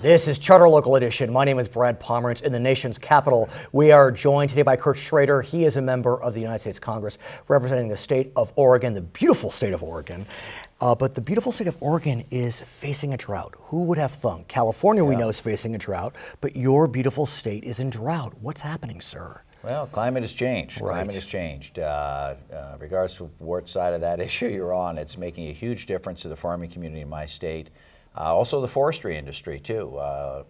This is Charter Local Edition. My name is Brad Pomerance. In the nation's capital, we are joined today by Schrader. He is a member of the United States Congress representing the state of Oregon, the beautiful state of Oregon. But the beautiful state of Oregon is facing a drought. Who would have thunk? California, we know, is facing a drought, but your beautiful state is in drought. What's happening, sir? Well, climate has changed. Right. Climate has changed. Regardless of what side of that issue you're on, it's making a huge difference to the farming community in my state. Also the forestry industry, too.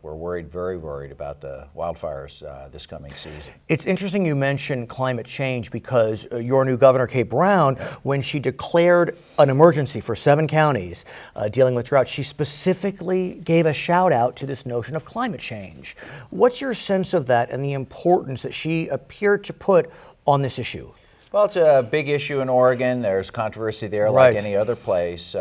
We're worried, very worried about the wildfires this coming season. It's interesting you mentioned climate change because your new governor, Kate Brown, when she declared an emergency for 7 counties dealing with drought, she specifically gave a shout out to this notion of climate change. What's your sense of that and the importance that she appeared to put on this issue? Well, it's a big issue in Oregon. There's controversy there like any other place.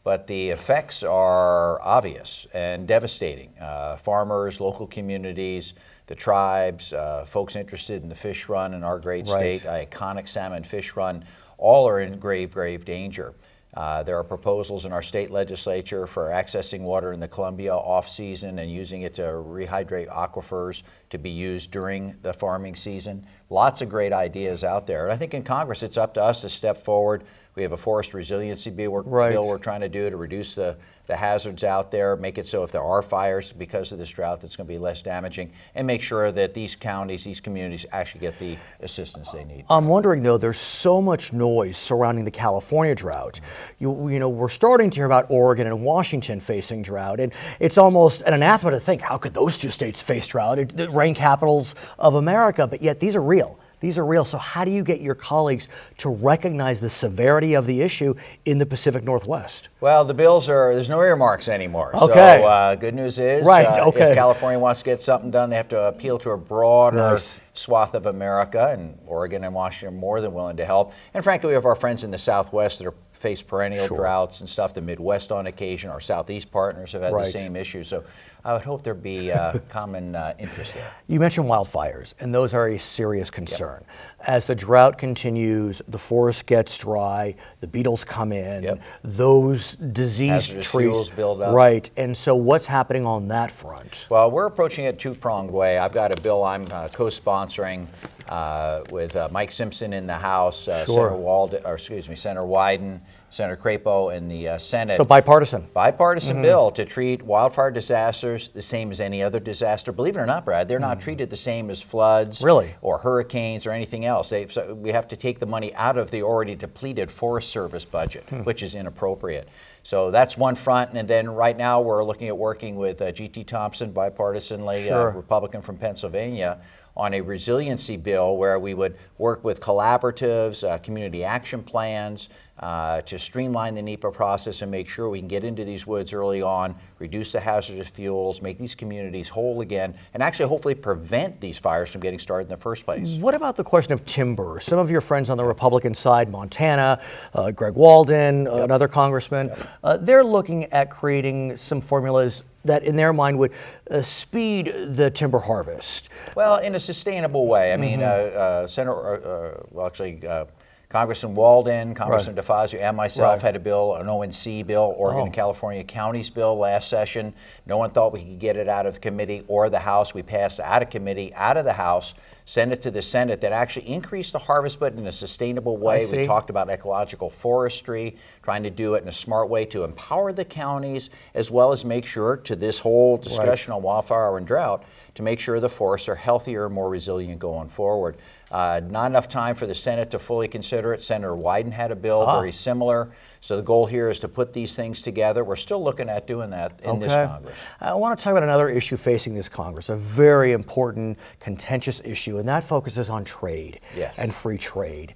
But the effects are obvious and devastating. Farmers, local communities, the tribes, folks interested in the fish run in our great state, iconic salmon fish run, all are in grave, grave danger. There are proposals in our state legislature for accessing water in the Columbia off-season and using it to rehydrate aquifers to be used during the farming season. Lots of great ideas out there. And I think in Congress it's up to us to step forward. We have a forest resiliency bill we're trying to do to reduce the hazards out there, make it so if there are fires because of this drought that's going to be less damaging, and make sure that these counties, these communities actually get the assistance they need. I'm wondering though, there's so much noise surrounding the California drought. You know, we're starting to hear about Oregon and Washington facing drought, and it's almost an anathema to think, how could those two states face drought? The rain capitals of America, but yet these are real. These are real. So how do you get your colleagues to recognize the severity of the issue in the Pacific Northwest? Well, the bills there's no earmarks anymore. Okay. So good news is if California wants to get something done, they have to appeal to a broader swath of America, and Oregon and Washington are more than willing to help. And frankly, we have our friends in the Southwest that face perennial droughts and stuff, the Midwest on occasion. Our Southeast partners have had the same issue. So I would hope there'd be common interest there. You mentioned wildfires, and those are a serious concern. As the drought continues, the forest gets dry, the beetles come in, those diseased hazardous trees fuels build up. Right, and so what's happening on that front? Well, we're approaching it two-pronged way. I've got a bill I'm co-sponsoring with Mike Simpson in the House, Senator Wyden, Senator Crapo in the Senate. So bipartisan. Bipartisan bill to treat wildfire disasters the same as any other disaster. Believe it or not, Brad, they're not treated the same as floods or hurricanes or anything else. So we have to take the money out of the already depleted Forest Service budget, which is inappropriate. So that's one front, and then right now we're looking at working with G.T. Thompson, bipartisanly, Republican from Pennsylvania, on a resiliency bill where we would work with collaboratives, community action plans to streamline the NEPA process and make sure we can get into these woods early on, reduce the hazardous fuels, make these communities whole again, and actually hopefully prevent these fires from getting started in the first place. What about the question of timber? Some of your friends on the Republican side, Montana, Greg Walden, another congressman, they're looking at creating some formulas that in their mind would speed the timber harvest. Well, in a sustainable way. I mean, Congressman Walden, Congressman DeFazio, and myself had a bill, an ONC bill, Oregon and California Counties bill last session. No one thought we could get it out of committee or the House. We passed it out of committee, out of the House, sent it to the Senate that actually increased the harvest, but in a sustainable way. We talked about ecological forestry, trying to do it in a smart way to empower the counties, as well as make sure, to this whole discussion on wildfire and drought, to make sure the forests are healthier and more resilient going forward. Not enough time for the Senate to fully consider it. Senator Wyden had a bill very similar. So the goal here is to put these things together. We're still looking at doing that in this Congress. I want to talk about another issue facing this Congress, a very important, contentious issue, and that focuses on trade and free trade.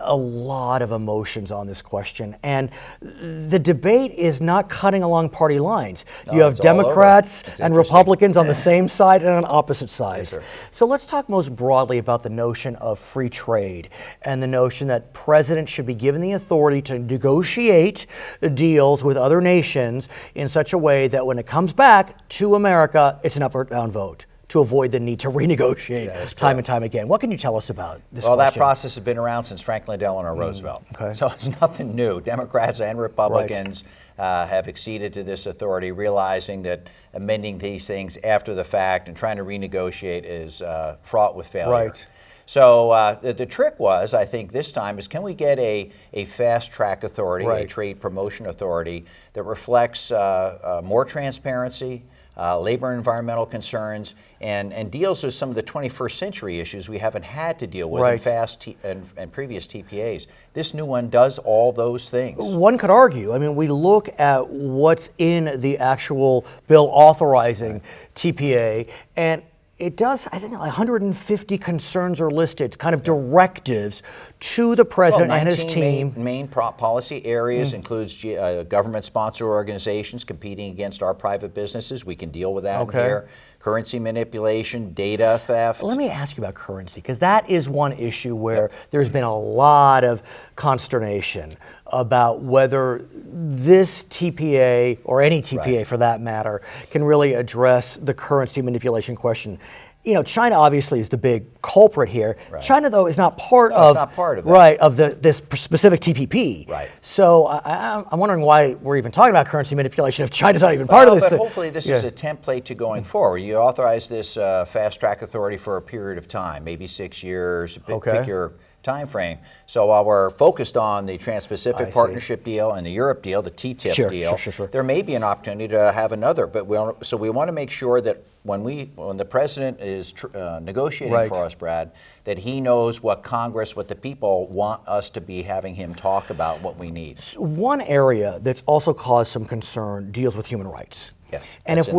A lot of emotions on this question, and the debate is not cutting along party lines. You have Democrats and Republicans on the same side and on opposite sides. So let's talk most broadly about the notion of free trade and the notion that presidents should be given the authority to negotiate deals with other nations in such a way that when it comes back to America, it's an up or down vote. to avoid the need to renegotiate time and time again. What can you tell us about this question? That process has been around since Franklin Delano Roosevelt. Okay. So it's nothing new. Democrats and Republicans have acceded to this authority, realizing that amending these things after the fact and trying to renegotiate is fraught with failure. Right. So the trick was, I think this time, is can we get a fast track authority, a trade promotion authority that reflects more transparency, labor and environmental concerns, and deals with some of the 21st century issues we haven't had to deal with in previous TPAs. This new one does all those things. One could argue, I mean, we look at what's in the actual bill authorizing TPA, and it does, I think, 150 concerns are listed, kind of directives to the president and his team. Main policy areas includes government-sponsored organizations competing against our private businesses. We can deal with that here. Currency manipulation, data theft. Let me ask you about currency, because that is one issue where there's been a lot of consternation about whether this TPA, or any TPA for that matter, can really address the currency manipulation question. You know, China obviously is the big culprit here. China, though, is not part of this specific TPP. So I'm wondering why we're even talking about currency manipulation if China's not even part of this. But hopefully this is a template to going forward. You authorize this fast track authority for a period of time, maybe 6 years. Pick your time frame. So while we're focused on the Trans-Pacific Partnership deal and the Europe deal, the TTIP deal, there may be an opportunity to have another. But we want to make sure that when the president is negotiating for us, Brad, that he knows what Congress, what the people want us to be having him talk about, what we need. One area that's also caused some concern deals with human rights. Yes, and if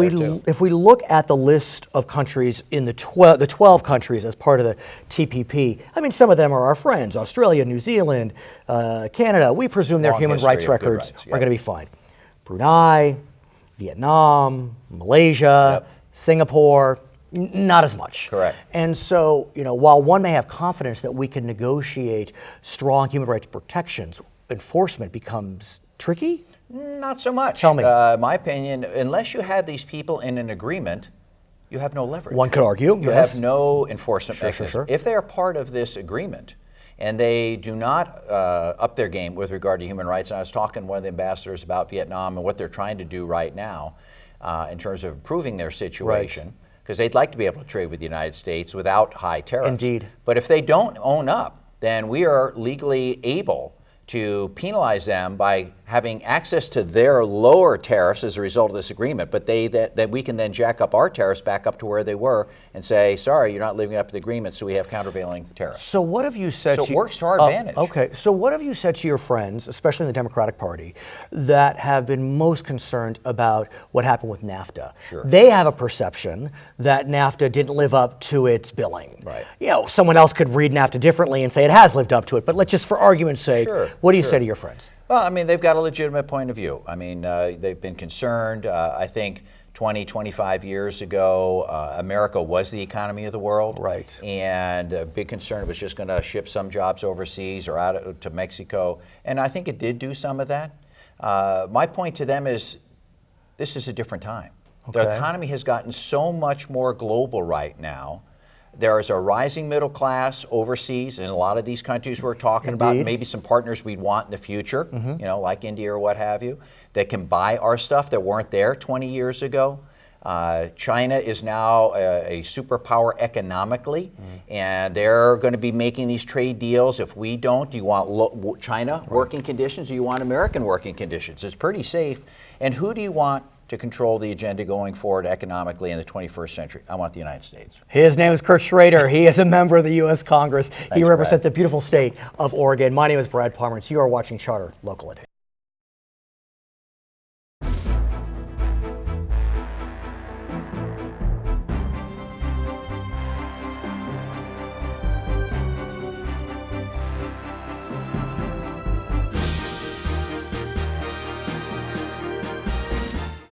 we look at the list of countries in the 12 countries as part of the TPP, I mean, some of them are our friends: Australia, New Zealand, Canada. We presume their human rights records are going to be fine. Brunei, Vietnam, Malaysia, Singapore, not as much. Correct. And so, you know, while one may have confidence that we can negotiate strong human rights protections, enforcement becomes tricky. Not so much. Tell me. My opinion, unless you have these people in an agreement, you have no leverage. One could argue. You have no enforcement mechanism. If they are part of this agreement and they do not up their game with regard to human rights, and I was talking to one of the ambassadors about Vietnam and what they're trying to do right now in terms of improving their situation, because they'd like to be able to trade with the United States without high tariffs. Indeed. But if they don't own up, then we are legally able to penalize them by having access to their lower tariffs as a result of this agreement, but that we can then jack up our tariffs back up to where they were and say, sorry, you're not living up to the agreement, so we have countervailing tariffs. So what have you said? So it works to our advantage. Okay, so what have you said to your friends, especially in the Democratic Party, that have been most concerned about what happened with NAFTA? They have a perception that NAFTA didn't live up to its billing. You know, someone else could read NAFTA differently and say it has lived up to it, but let's just, for argument's sake, what do you say to your friends? Well, I mean, they've got a legitimate point of view. I mean, they've been concerned. I think 20, 25 years ago, America was the economy of the world. And a big concern it was just going to ship some jobs overseas or out to Mexico. And I think it did do some of that. My point to them is this is a different time. The economy has gotten so much more global right now. There is a rising middle class overseas in a lot of these countries we're talking about, maybe some partners we'd want in the future, you know, like India or what have you, that can buy our stuff that weren't there 20 years ago. China is now a superpower economically, and they're going to be making these trade deals. If we don't, do you want China working conditions or do you want American working conditions? It's pretty safe. And who do you want to control the agenda going forward economically in the 21st century? I want the United States. His name is Kurt Schrader. He is a member of the U.S. Congress. Thanks, he represents the beautiful state of Oregon. My name is Brad Pomerance. You are watching Charter Local Edition.